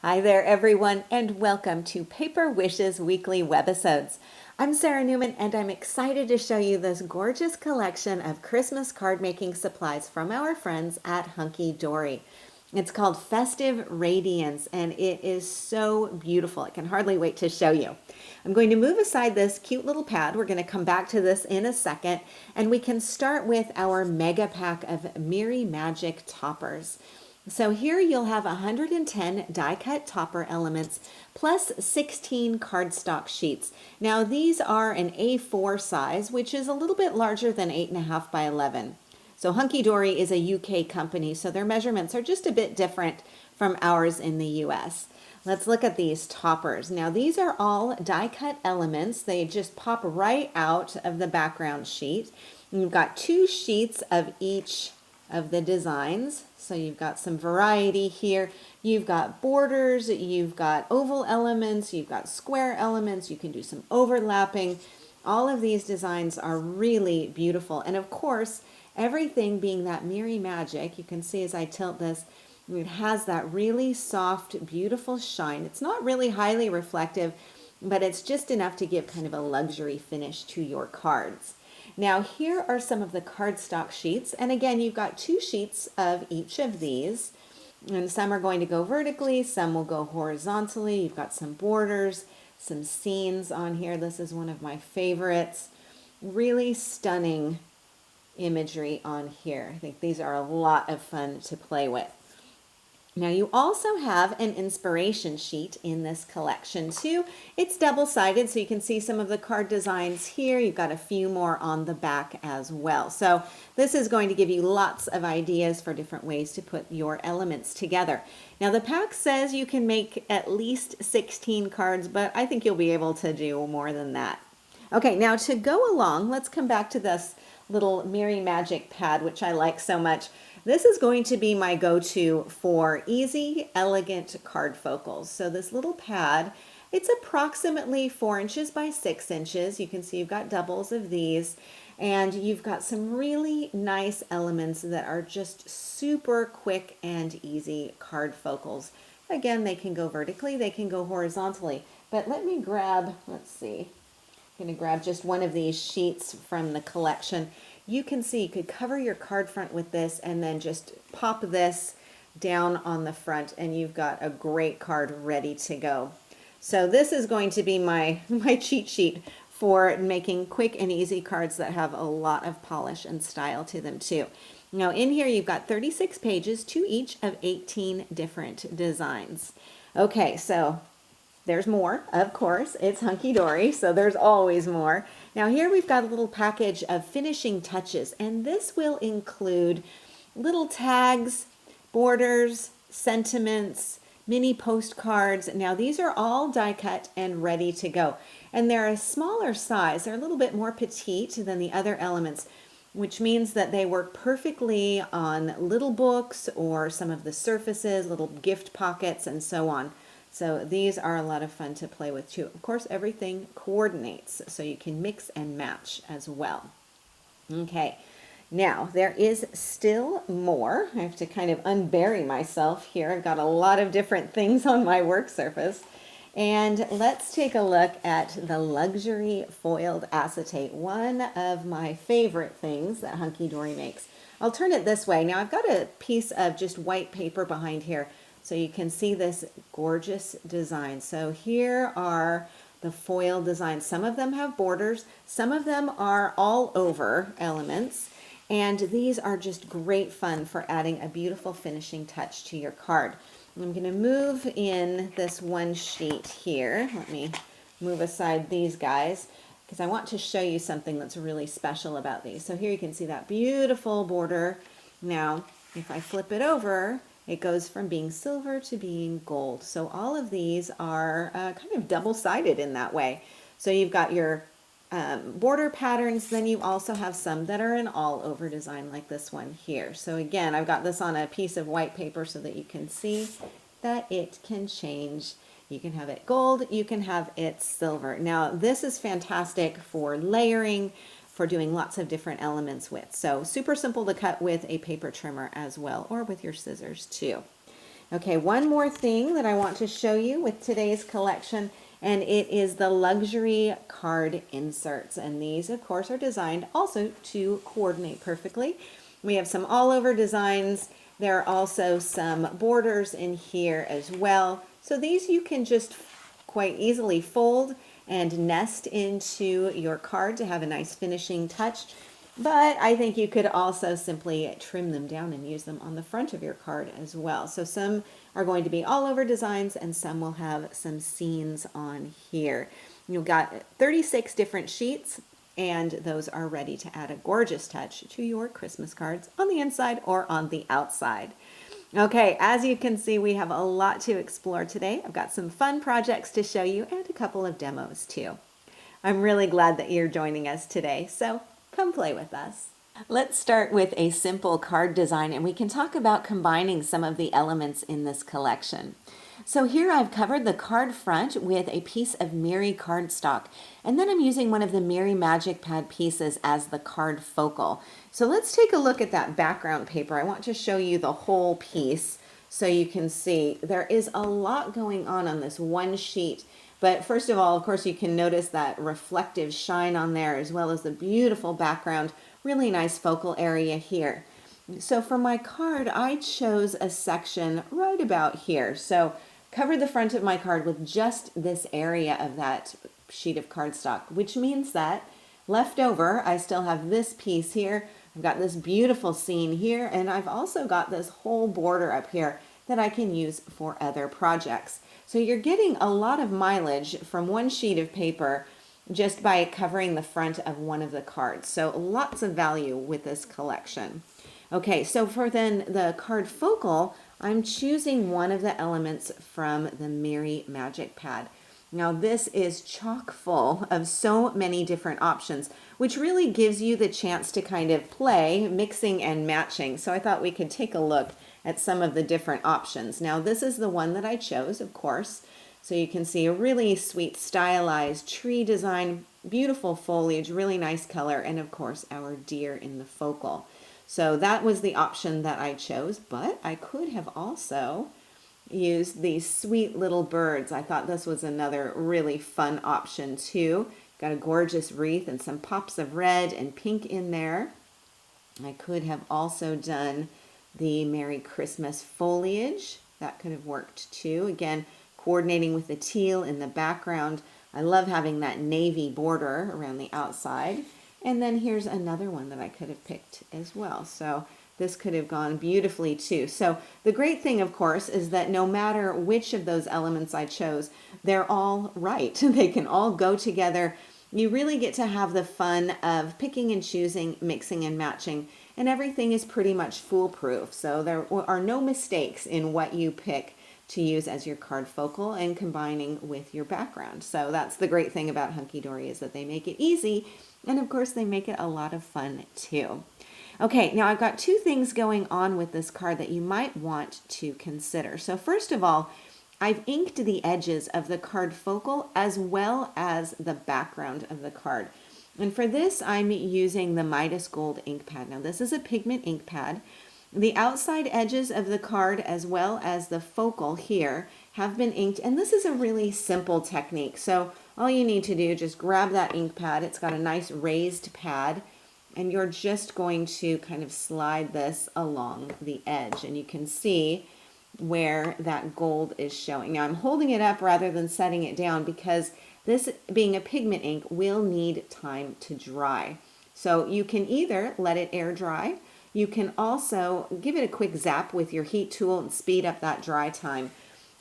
Hi there, everyone, and welcome to Paper Wishes Weekly Webisodes. I'm Sarah Newman, and I'm excited to show you this gorgeous collection of Christmas card making supplies from our friends at Hunkydory. It's called Festive Radiance, and it is so beautiful. I can hardly wait to show you. I'm going to move aside this cute little pad. We're going to come back to this in a second, and we can start with our mega pack of Miri Magic toppers. So here you'll have 110 die-cut topper elements plus 16 cardstock sheets. Now these are an A4 size, which is a little bit larger than 8.5 by 11. So Hunkydory is a UK company, so their measurements are just a bit different from ours in the US. Let's look at these toppers. Now these are all die-cut elements. They just pop right out of the background sheet. You've got 2 sheets of each of the designs. So you've got some variety here. You've got borders, you've got oval elements, you've got square elements, you can do some overlapping. All of these designs are really beautiful. And of course, everything being that Miri magic, you can see as I tilt this, it has that really soft, beautiful shine. It's not really highly reflective, but it's just enough to give kind of a luxury finish to your cards. Now here are some of the cardstock sheets, and again you've got 2 sheets of each of these, and some are going to go vertically, some will go horizontally. You've got some borders, some scenes on here. This is one of my favorites. Really stunning imagery on here. I think these are a lot of fun to play with. Now you also have an inspiration sheet in this collection too. It's double-sided, so you can see some of the card designs here. You've got a few more on the back as well. So this is going to give you lots of ideas for different ways to put your elements together. Now the pack says you can make at least 16 cards, but I think you'll be able to do more than that. Okay, now to go along, let's come back to this little Miri Magic pad, which I like so much. This is going to be my go-to for easy, elegant card focals. So this little pad, it's approximately 4 inches by 6 inches. You can see you've got doubles of these, and you've got some really nice elements that are just super quick and easy card focals. Again, they can go vertically, they can go horizontally, but let me grab, let's see, I'm going to grab just one of these sheets from the collection. You can see you could cover your card front with this and then just pop this down on the front and you've got a great card ready to go. So this is going to be my cheat sheet for making quick and easy cards that have a lot of polish and style to them too. Now in here you've got 36 pages, to each of 18 different designs. Okay, so there's more, of course. It's Hunkydory, so there's always more. Now here we've got a little package of finishing touches, and this will include little tags, borders, sentiments, mini postcards. Now these are all die cut and ready to go. And they're a smaller size. They're a little bit more petite than the other elements, which means that they work perfectly on little books or some of the surfaces, little gift pockets, and so on. So these are a lot of fun to play with too. Of course, everything coordinates, so you can mix and match as well. Okay, now there is still more. I have to kind of unbury myself here. I've got a lot of different things on my work surface. And let's take a look at the luxury foiled acetate, one of my favorite things that Hunkydory makes. I'll turn it this way. Now I've got a piece of just white paper behind here, so you can see this gorgeous design. So here are the foil designs. Some of them have borders, some of them are all over elements, and these are just great fun for adding a beautiful finishing touch to your card. I'm going to move in this one sheet here. Let me move aside these guys because I want to show you something that's really special about these. So here you can see that beautiful border. Now, if I flip it over, it goes from being silver to being gold. So all of these are kind of double-sided in that way. So you've got your border patterns, then you also have some that are an all-over design like this one here. So again, I've got this on a piece of white paper so that you can see that it can change. You can have it gold, you can have it silver. Now this is fantastic for layering, for doing lots of different elements with. So super simple to cut with a paper trimmer as well, or with your scissors too. Okay, one more thing that I want to show you with today's collection, and it is the luxury card inserts. And these, of course, are designed also to coordinate perfectly. We have some all over designs. There are also some borders in here as well. So these you can just quite easily fold and nest into your card to have a nice finishing touch. But I think you could also simply trim them down and use them on the front of your card as well. So some are going to be all over designs and some will have some scenes on here. You've got 36 different sheets, and those are ready to add a gorgeous touch to your Christmas cards on the inside or on the outside. Okay, as you can see, we have a lot to explore today. I've got some fun projects to show you and a couple of demos too. I'm really glad that you're joining us today, so come play with us. Let's start with a simple card design, and we can talk about combining some of the elements in this collection. So here I've covered the card front with a piece of Miri cardstock, and then I'm using one of the Miri Magic Pad pieces as the card focal. So let's take a look at that background paper. I want to show you the whole piece so you can see there is a lot going on this one sheet. But first of all, of course, you can notice that reflective shine on there as well as the beautiful background, really nice focal area here. So for my card, I chose a section right about here. So cover the front of my card with just this area of that sheet of cardstock, which means that left over, I still have this piece here. I've got this beautiful scene here, and I've also got this whole border up here that I can use for other projects. So you're getting a lot of mileage from one sheet of paper just by covering the front of one of the cards. So lots of value with this collection. Okay, so for then the card focal, I'm choosing one of the elements from the Miri Magic Pad. Now this is chock full of so many different options, which really gives you the chance to kind of play, mixing and matching. So I thought we could take a look at some of the different options. Now this is the one that I chose, of course. So you can see a really sweet stylized tree design, beautiful foliage, really nice color, and of course our deer in the focal. So that was the option that I chose, but I could have also used these sweet little birds. I thought this was another really fun option too. Got a gorgeous wreath and some pops of red and pink in there. I could have also done the Merry Christmas foliage. That could have worked too. Again, coordinating with the teal in the background. I love having that navy border around the outside. And then here's another one that I could have picked as well. So this could have gone beautifully too. So the great thing, of course, is that no matter which of those elements I chose, they're all right. They can all go together. You really get to have the fun of picking and choosing, mixing and matching, and everything is pretty much foolproof. So there are no mistakes in what you pick to use as your card focal and combining with your background. So that's the great thing about Hunkydory, is that they make it easy, and of course they make it a lot of fun too. Okay, now I've got two things going on with this card that you might want to consider. So first of all, I've inked the edges of the card focal as well as the background of the card. And for this, I'm using the Midas Gold ink pad. Now this is a pigment ink pad. The outside edges of the card as well as the focal here have been inked, and this is a really simple technique. So all you need to do is just grab that ink pad. It's got a nice raised pad, and you're just going to kind of slide this along the edge, and you can see where that gold is showing. Now I'm holding it up rather than setting it down because this, being a pigment ink, will need time to dry. So you can either let it air dry, you can also give it a quick zap with your heat tool and speed up that dry time.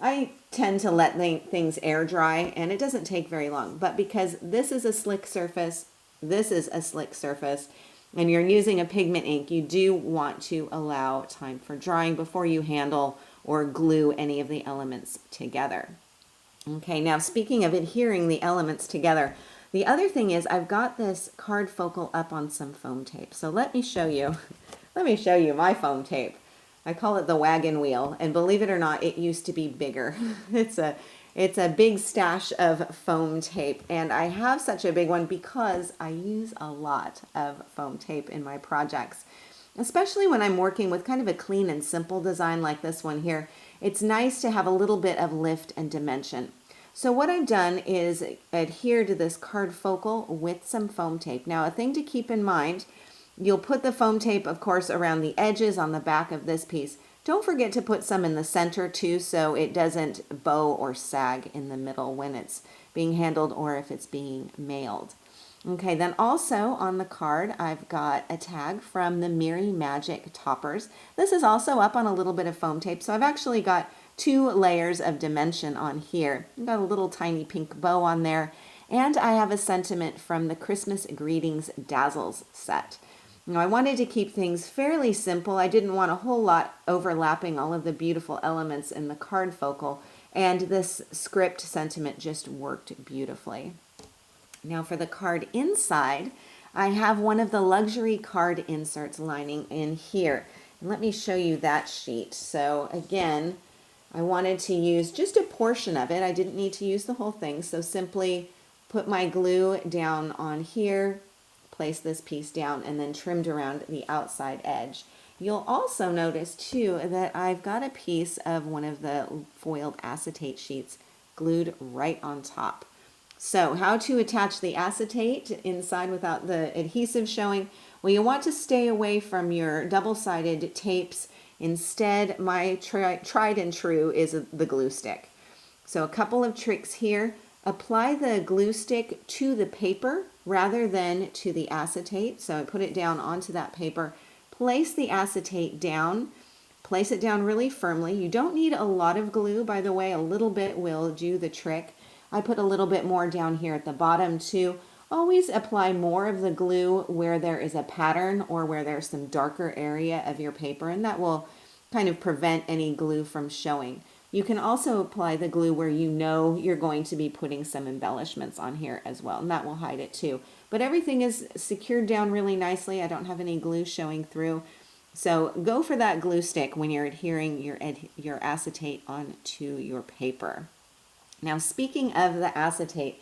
I tend to let things air dry, and it doesn't take very long, but because this is a slick surface, this is a slick surface, and you're using a pigment ink, you do want to allow time for drying before you handle or glue any of the elements together. Okay, now speaking of adhering the elements together, the other thing is I've got this card focal up on some foam tape. So let me show you. Let me show you my foam tape. I call it the wagon wheel, and believe it or not, it used to be bigger. It's a big stash of foam tape, and I have such a big one because I use a lot of foam tape in my projects, especially when I'm working with kind of a clean and simple design like this one here. it's nice to have a little bit of lift and dimension. So what I've done is adhere to this card focal with some foam tape. Now, a thing to keep in mind, you'll put the foam tape, of course, around the edges on the back of this piece. Don't forget to put some in the center too, so it doesn't bow or sag in the middle when it's being handled or if it's being mailed. Okay, then also on the card, I've got a tag from the Miri Magic Toppers. This is also up on a little bit of foam tape, so I've actually got 2 layers of dimension on here. I've got a little tiny pink bow on there, and I have a sentiment from the Christmas Greetings Dazzles set. Now, I wanted to keep things fairly simple. I didn't want a whole lot overlapping all of the beautiful elements in the card focal, and this script sentiment just worked beautifully. Now for the card inside, I have one of the luxury card inserts lining in here. And let me show you that sheet. So again, I wanted to use just a portion of it. I didn't need to use the whole thing, so simply put my glue down on here, place this piece down, and then trimmed around the outside edge. You'll also notice too that I've got a piece of one of the foiled acetate sheets glued right on top. So how to attach the acetate inside without the adhesive showing? Well, you want to stay away from your double-sided tapes. Instead, my tried and true is the glue stick. So a couple of tricks here. Apply the glue stick to the paper rather than to the acetate. So I put it down onto that paper. Place the acetate down. Place it down really firmly. You don't need a lot of glue, by the way. A little bit will do the trick. I put a little bit more down here at the bottom too. Always apply more of the glue where there is a pattern or where there's some darker area of your paper, and that will kind of prevent any glue from showing. You can also apply the glue where you know you're going to be putting some embellishments on here as well, and that will hide it too. But everything is secured down really nicely. I don't have any glue showing through. So go for that glue stick when you're adhering your acetate onto your paper. Now, speaking of the acetate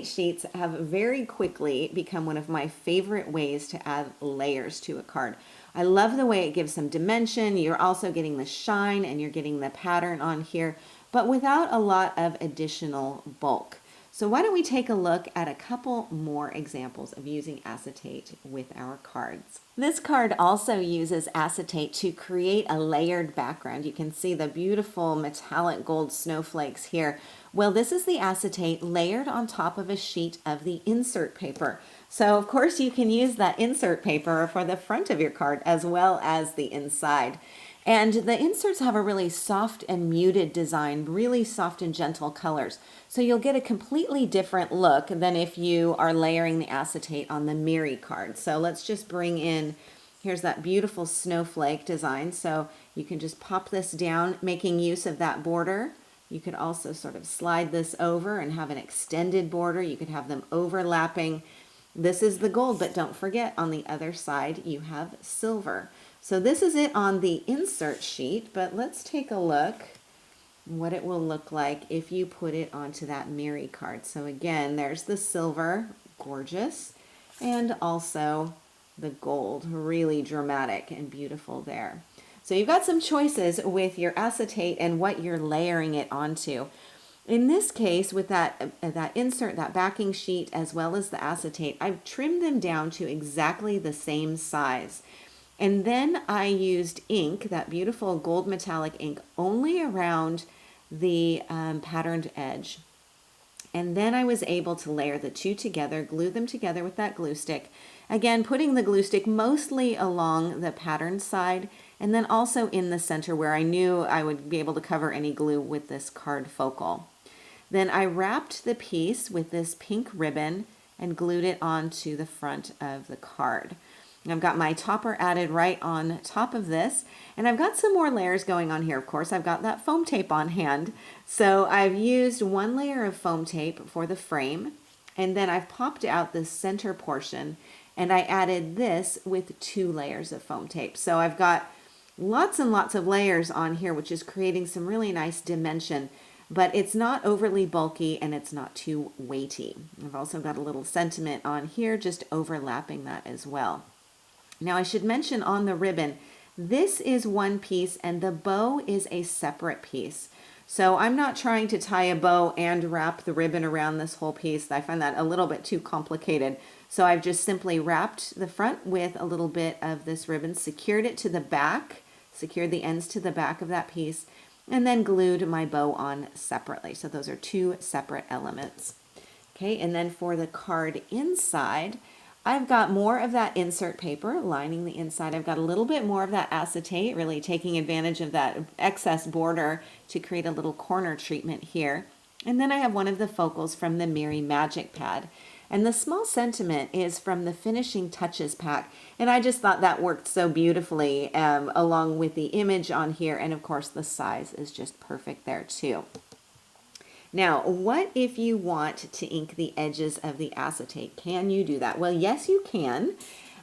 sheets have very quickly become one of my favorite ways to add layers to a card. I love the way it gives some dimension. You're also getting the shine and you're getting the pattern on here, but without a lot of additional bulk. So why don't we take a look at a couple more examples of using acetate with our cards. This card also uses acetate to create a layered background. You can see the beautiful metallic gold snowflakes here. Well, this is the acetate layered on top of a sheet of the insert paper. So of course you can use that insert paper for the front of your card as well as the inside. And the inserts have a really soft and muted design, really soft and gentle colors. So you'll get a completely different look than if you are layering the acetate on the Miri card. So let's just bring in, here's that beautiful snowflake design. So you can just pop this down, making use of that border. You could also sort of slide this over and have an extended border. You could have them overlapping. This is the gold, but don't forget on the other side you have silver. So this is it on the insert sheet, but let's take a look what it will look like if you put it onto that Miri card. So again, there's the silver, gorgeous, and also the gold, really dramatic and beautiful there. So you've got some choices with your acetate and what you're layering it onto. In this case, with that insert, that backing sheet, as well as the acetate, I've trimmed them down to exactly the same size. And then I used ink, that beautiful gold metallic ink, only around the patterned edge. And then I was able to layer the two together, glue them together with that glue stick. Again, putting the glue stick mostly along the pattern side, and then also in the center where I knew I would be able to cover any glue with this card focal. Then I wrapped the piece with this pink ribbon and glued it onto the front of the card. I've got my topper added right on top of this, and I've got some more layers going on here. Of course, I've got that foam tape on hand. So I've used one layer of foam tape for the frame, and then I've popped out this center portion, and I added this with 2 layers of foam tape. So I've got lots and lots of layers on here, which is creating some really nice dimension, but it's not overly bulky and it's not too weighty. I've also got a little sentiment on here, just overlapping that as well. Now I should mention on the ribbon, This is one piece and the bow is a separate piece. So I'm not trying to tie a bow and wrap the ribbon around this whole piece. I find that a little bit too complicated. So I've just simply wrapped the front with a little bit of this ribbon, secured it to the back, secured the ends to the back of that piece, and then glued my bow on separately. So those are two separate elements. Okay, and then for the card inside, I've got more of that insert paper lining the inside. I've got a little bit more of that acetate, really taking advantage of that excess border to create a little corner treatment here. And then I have one of the focals from the Miri Magic Pad. And the small sentiment is from the Finishing Touches pack. And I just thought that worked so beautifully along with the image on here. And of course the size is just perfect there too. Now, what if you want to ink the edges of the acetate? Can you do that? Well, yes, you can.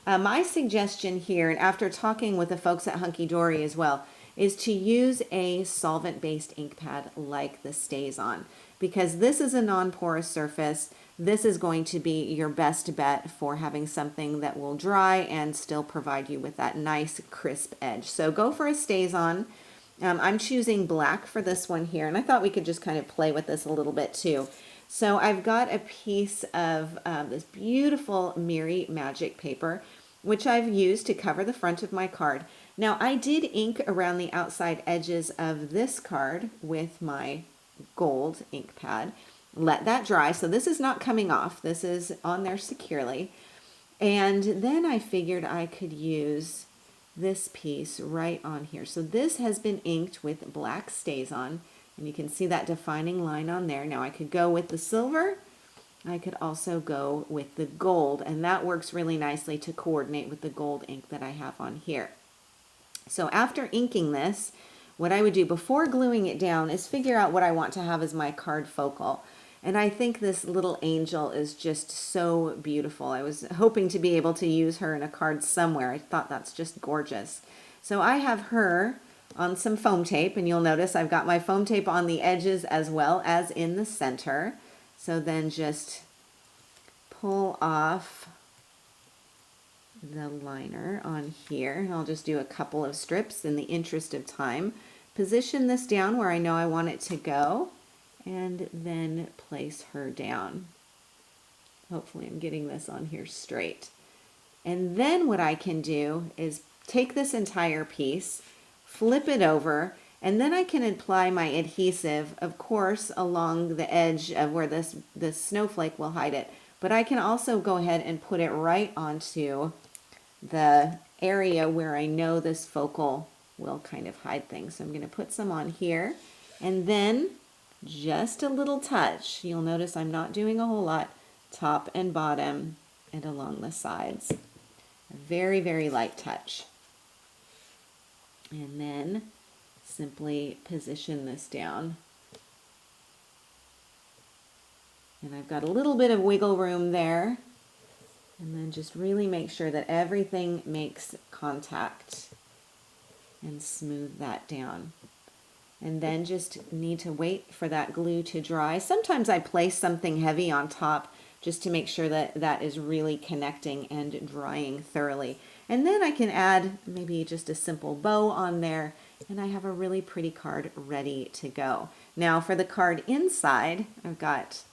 My suggestion here, and after talking with the folks at Hunkydory as well, is to use a solvent-based ink pad like the StazOn, because this is a non-porous surface. This is going to be your best bet for having something that will dry and still provide you with that nice crisp edge. So go for a StazOn. I'm choosing black for this one here, and I thought we could just kind of play with this a little bit too. So I've got a piece of this beautiful Miri Magic paper, which I've used to cover the front of my card. Now I did ink around the outside edges of this card with my gold ink pad. Let that dry, so this is not coming off. This is on there securely. And then I figured I could use this piece right on here. So this has been inked with black StazOn, and you can see that defining line on there. Now I could go with the silver. I could also go with the gold, and that works really nicely to coordinate with the gold ink that I have on here. So after inking this, what I would do before gluing it down is figure out what I want to have as my card focal. And I think this little angel is just so beautiful. I was hoping to be able to use her in a card somewhere. I thought that's just gorgeous. So I have her on some foam tape, and you'll notice I've got my foam tape on the edges as well as in the center. So then just pull off the liner on here. I'll just do a couple of strips in the interest of time. Position this down where I know I want it to go, and then place her down. Hopefully I'm getting this on here straight. And then what I can do is take this entire piece, flip it over, and then I can apply my adhesive, of course, along the edge of where this snowflake will hide it. But I can also go ahead and put it right onto the area where I know this focal will kind of hide things. So I'm going to put some on here, and then just a little touch. You'll notice I'm not doing a whole lot, top and bottom and along the sides. A very, very light touch. And then simply position this down. And I've got a little bit of wiggle room there. And then just really make sure that everything makes contact and smooth that down. And then just need to wait for that glue to dry. Sometimes I place something heavy on top just to make sure that that is really connecting and drying thoroughly. And then I can add maybe just a simple bow on there, and I have a really pretty card ready to go. Now for the card inside, I've got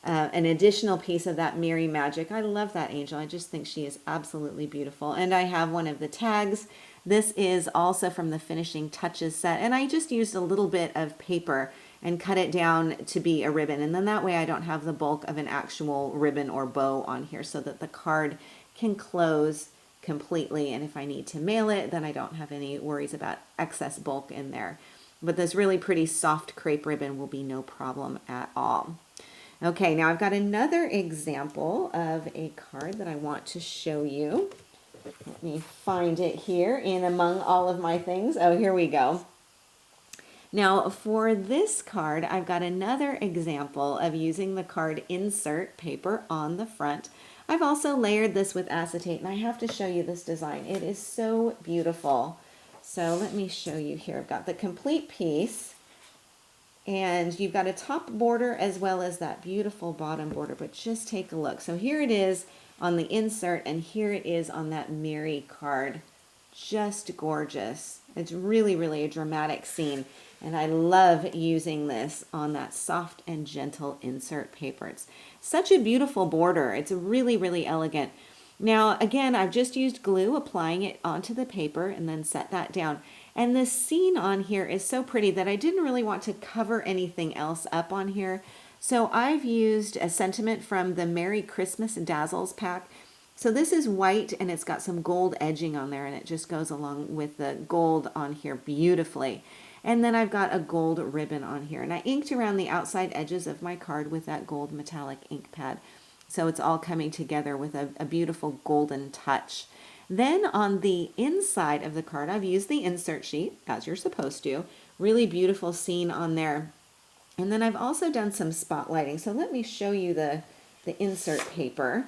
an additional piece of that Miri Magic. I love that angel. I just think she is absolutely beautiful. And I have one of the tags. This is also from the Finishing Touches set, and I just used a little bit of paper and cut it down to be a ribbon, and then that way I don't have the bulk of an actual ribbon or bow on here, so that the card can close completely, and if I need to mail it, then I don't have any worries about excess bulk in there. But this really pretty soft crepe ribbon will be no problem at all. Okay, now I've got another example of a card that I want to show you. Let me find it here in among all of my things. Oh, here we go. Now for this card, I've got another example of using the card insert paper on the front. I've also layered this with acetate, and I have to show you this design. It is so beautiful. So let me show you here. I've got the complete piece, and you've got a top border as well as that beautiful bottom border, but just take a look. So here it is on the insert, and here it is on that Miri card just gorgeous. It's really, really a dramatic scene. And I love using this on that soft and gentle insert paper. It's such a beautiful border. It's really, really elegant. Now, again, I've just used glue, applying it onto the paper and then set that down. And this scene on here is so pretty that I didn't really want to cover anything else up on here. So I've used a sentiment from the Merry Christmas Dazzles pack. So this is white and it's got some gold edging on there, and it just goes along with the gold on here beautifully. And then I've got a gold ribbon on here, and I inked around the outside edges of my card with that gold metallic ink pad. So it's all coming together with a beautiful golden touch. Then on the inside of the card, I've used the insert sheet, as you're supposed to. Really beautiful scene on there. And then I've also done some spotlighting. So let me show you the insert paper.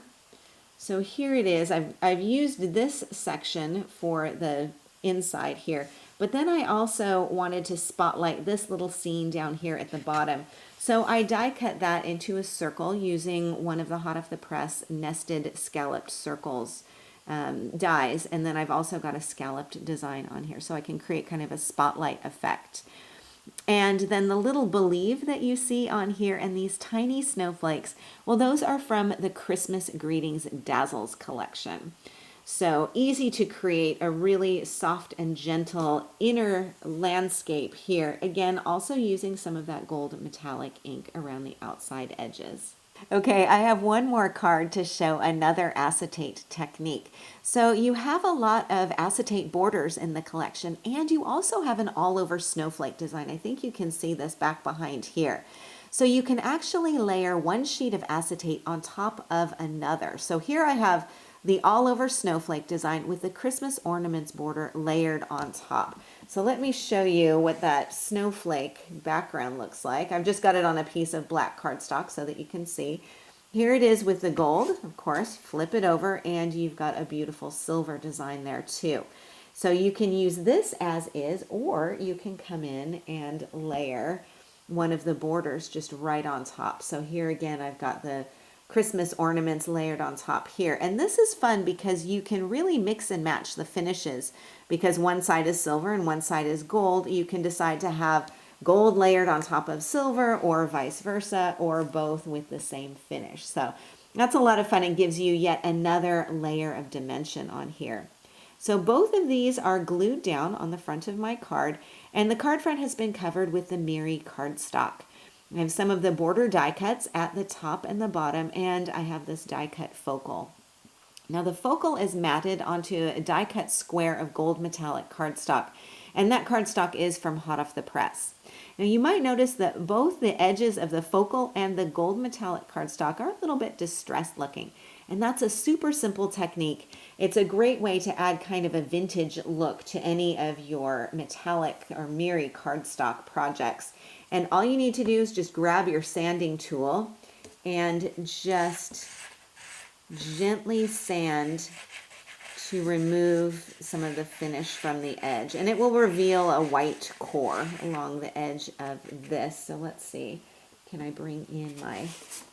So here it is. I've used this section for the inside here, but then I also wanted to spotlight this little scene down here at the bottom. So I die cut that into a circle using one of the hot off the press nested scalloped circles dies, and then I've also got a scalloped design on here so I can create kind of a spotlight effect. And then the little believe that you see on here and these tiny snowflakes, well, those are from the Christmas Greetings Dazzles collection. So easy to create a really soft and gentle inner landscape here. Again, also using some of that gold metallic ink around the outside edges. Okay, I have one more card to show another acetate technique. So you have a lot of acetate borders in the collection, and you also have an all-over snowflake design. I think you can see this back behind here. So you can actually layer one sheet of acetate on top of another. So here I have the all-over snowflake design with the Christmas ornaments border layered on top. So let me show you what that snowflake background looks like. I've just got it on a piece of black cardstock so that you can see. Here it is with the gold, of course. Flip it over and you've got a beautiful silver design there too. So you can use this as is, or you can come in and layer one of the borders just right on top. So here again, I've got the Christmas ornaments layered on top here. And this is fun because you can really mix and match the finishes, because one side is silver and one side is gold. You can decide to have gold layered on top of silver or vice versa, or both with the same finish. So that's a lot of fun and gives you yet another layer of dimension on here. So both of these are glued down on the front of my card, and the card front has been covered with the Miri cardstock. I have some of the border die cuts at the top and the bottom, and I have this die cut focal. Now the focal is matted onto a die cut square of gold metallic cardstock, and that cardstock is from hot off the press. Now you might notice that both the edges of the focal and the gold metallic cardstock are a little bit distressed looking, and that's a super simple technique. It's a great way to add kind of a vintage look to any of your metallic or Miri cardstock projects. And all you need to do is just grab your sanding tool and just gently sand to remove some of the finish from the edge. And it will reveal a white core along the edge of this. So let's see, can I bring in my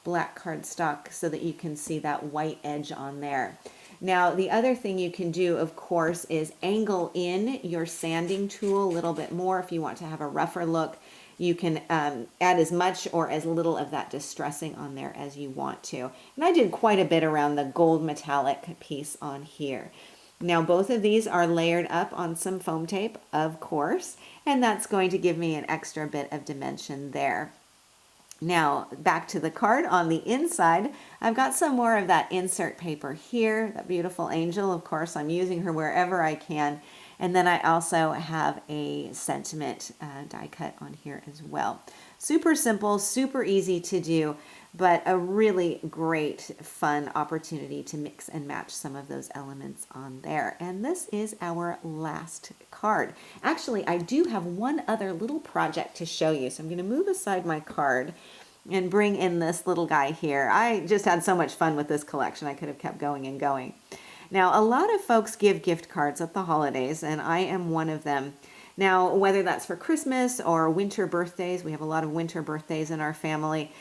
black cardstock so that you can see that white edge on there. Now, the other thing you can do, of course, is angle in your sanding tool a little bit more if you want to have a rougher look. You can add as much or as little of that distressing on there as you want to. And I did quite a bit around the gold metallic piece on here. Now both of these are layered up on some foam tape, of course, and that's going to give me an extra bit of dimension there. Now back to the card on the inside, I've got some more of that insert paper here, that beautiful angel. Of course, I'm using her wherever I can. And then I also have a sentiment die cut on here as well. Super simple, super easy to do, but a really great, fun opportunity to mix and match some of those elements on there. And this is our last card. Actually, I do have one other little project to show you. So I'm going to move aside my card and bring in this little guy here. I just had so much fun with this collection. I could have kept going and going. Now, a lot of folks give gift cards at the holidays, and I am one of them. Now, whether that's for Christmas or winter birthdays, we have a lot of winter birthdays in our family.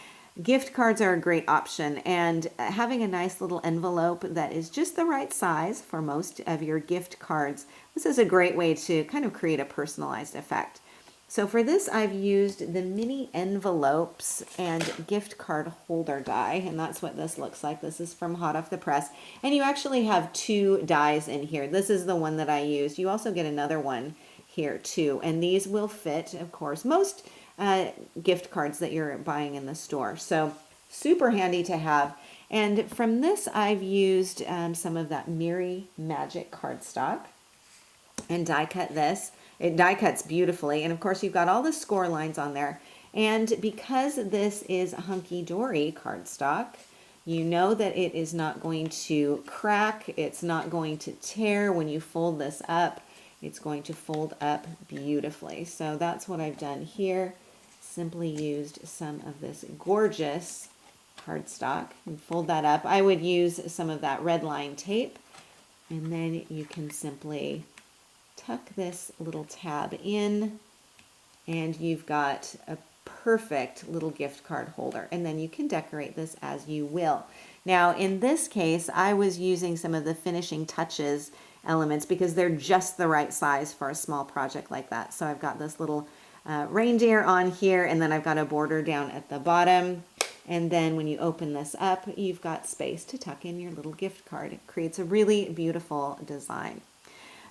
Gift cards are a great option, and having a nice little envelope that is just the right size for most of your gift cards, this is a great way to kind of create a personalized effect. So for this, I've used the mini envelopes and gift card holder die, and that's what this looks like. This is from Hot Off the Press, and you actually have 2 dies in here. This is the one that I used. You also get another one here too, and these will fit, of course, most gift cards that you're buying in the store. So super handy to have. And from this, I've used some of that Miri Magic cardstock and die cut this. It die cuts beautifully. And of course, you've got all the score lines on there. And because this is Hunkydory cardstock, you know that it is not going to crack. It's not going to tear when you fold this up. It's going to fold up beautifully. So that's what I've done here. Simply used some of this gorgeous cardstock and fold that up. I would use some of that red line tape, and then you can simply tuck this little tab in, and you've got a perfect little gift card holder, and then you can decorate this as you will. Now in this case, I was using some of the finishing touches elements because they're just the right size for a small project like that. So I've got this little reindeer on here, and then I've got a border down at the bottom, and then when you open this up, you've got space to tuck in your little gift card. It creates a really beautiful design.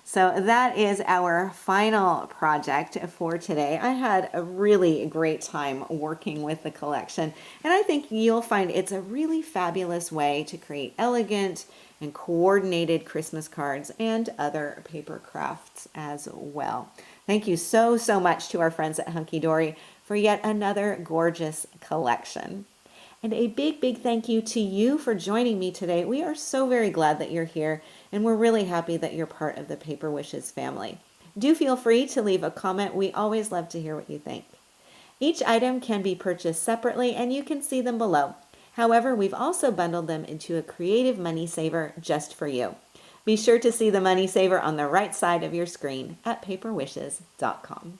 So that is our final project for today. I had a really great time working with the collection, and I think you'll find it's a really fabulous way to create elegant and coordinated Christmas cards and other paper crafts as well. Thank you so much to our friends at Hunkydory for yet another gorgeous collection. And a big thank you to you for joining me today. We are so very glad that you're here, and we're really happy that you're part of the Paper Wishes family. Do feel free to leave a comment. We always love to hear what you think. Each item can be purchased separately, and you can see them below. However, we've also bundled them into a creative money saver just for you. Be sure to see the money saver on the right side of your screen at paperwishes.com.